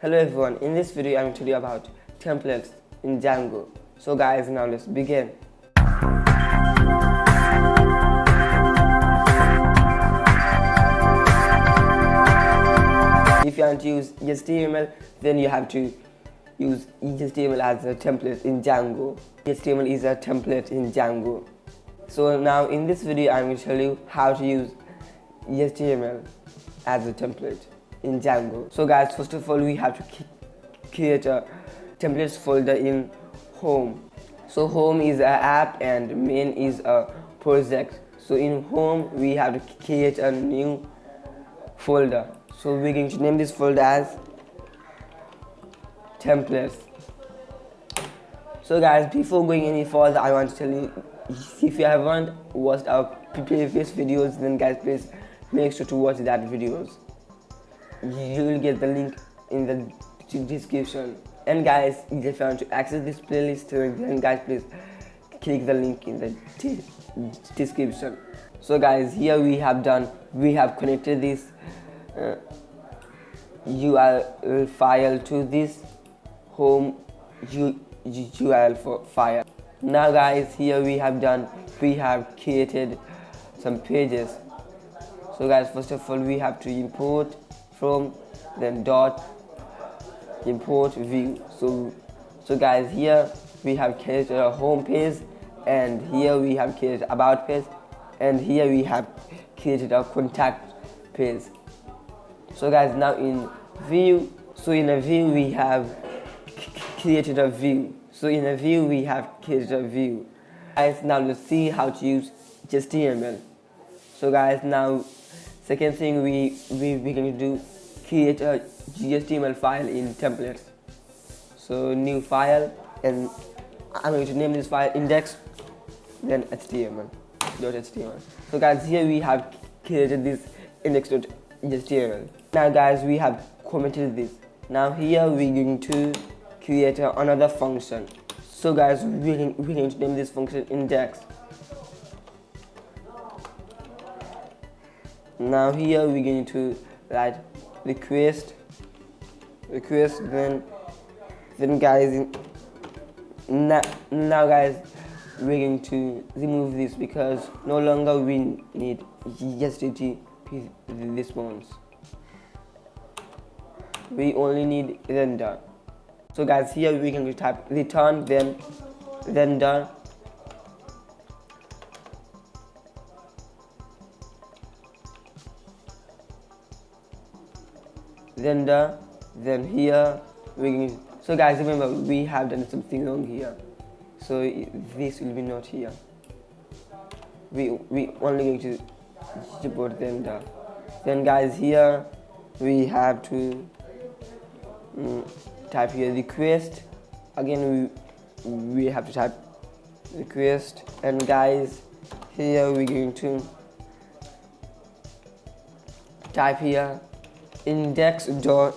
Hello everyone, in this video I'm going to tell you about templates in Django. So guys, now let's begin. If you want to use HTML, then you have to use HTML as a template in Django. HTML is a template in Django. So now in this video I'm going to tell you how to use HTML as a template in Django. So guys, first of all we have to create a templates folder in home. So home is an app and main is a project. So in home we have to create a new folder. So we're going to name this folder as templates. So guys, before going any further, I want to tell you, if you haven't watched our previous videos, then guys please make sure to watch that videos. You will get the link in the description. And guys, if you want to access this playlist, then guys please click the link in the description. So guys, here we have connected this URL file to this home URL file. Now guys, here we have created some pages. So guys, first of all we have to import from, then dot import view. So guys, here we have created a home page, and here we have created about page, and here we have created a contact page. So guys, now in view, in a view we have created a view. Guys, now let's see how to use HTML. So guys, now second thing we're going to do, create a HTML file in templates. So new file, and I'm going to name this file index, then html.html. So guys, here we have created this index.html. Now guys, we have commented this. Now here we're going to create another function. So guys, we're going to name this function index. Now here we're going to write request, then guys, now guys, we're going to remove this because no longer we need HTTP response. We only need render. So guys, here we're going to type return, then render, then here we're going to, so guys, remember we have done something wrong here, so this will be not here. We only going to support render. Then guys, here we have to type here request. Again we have to type request, and guys, here we're going to type here index.html.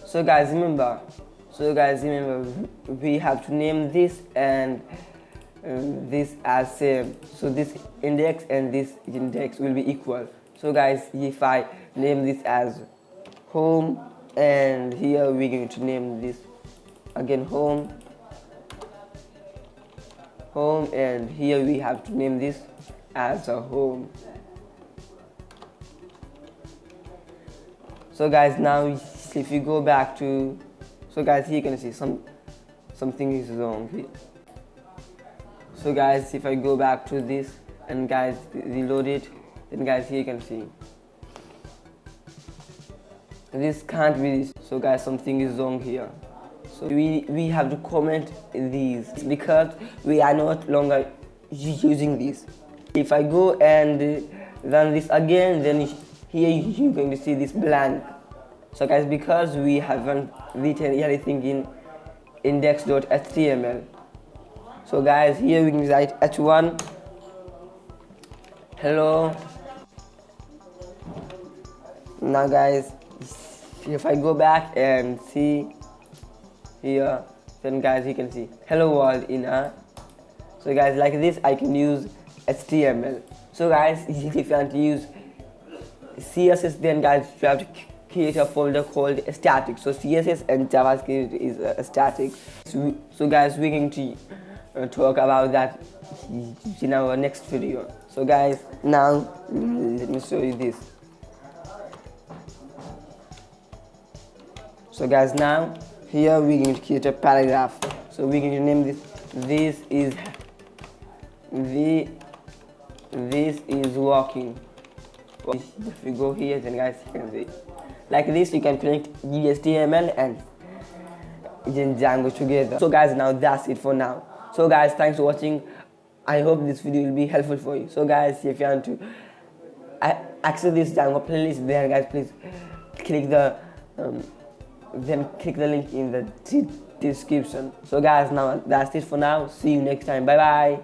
So guys, remember we have to name this and this as same. So this index and this index will be equal. So guys, if I name this as home, and here we're going to name this again home, and here we have to name this as a home. So guys, now if you go back to, so guys, here you can see something is wrong here. So guys, if I go back to this and guys reload it, then guys, here you can see this can't be this. So guys, something is wrong here. So we have to comment these because we are not longer using this. If I go and run this again, then here you're going to see this blank. So guys, because we haven't written anything in index.html, so guys, here we can write h1 hello. Now guys, if I go back and see here, then guys, you can see hello world in a. So guys, like this I can use HTML. So guys, if you want to use CSS, then guys you have to create a folder called static. So CSS and JavaScript is static. So guys, we're going to talk about that in our next video. So guys, now let me show you this. So guys, now here we're going to create a paragraph. So we're going to name this is walking. If we go here, then guys you can see like this. You can connect HTML and Django together. So guys, now that's it for now. So guys, thanks for watching. I hope this video will be helpful for you. So guys, if you want to access this Django playlist, then guys please click the link in the description. So guys, now that's it for now. See you next time. Bye bye.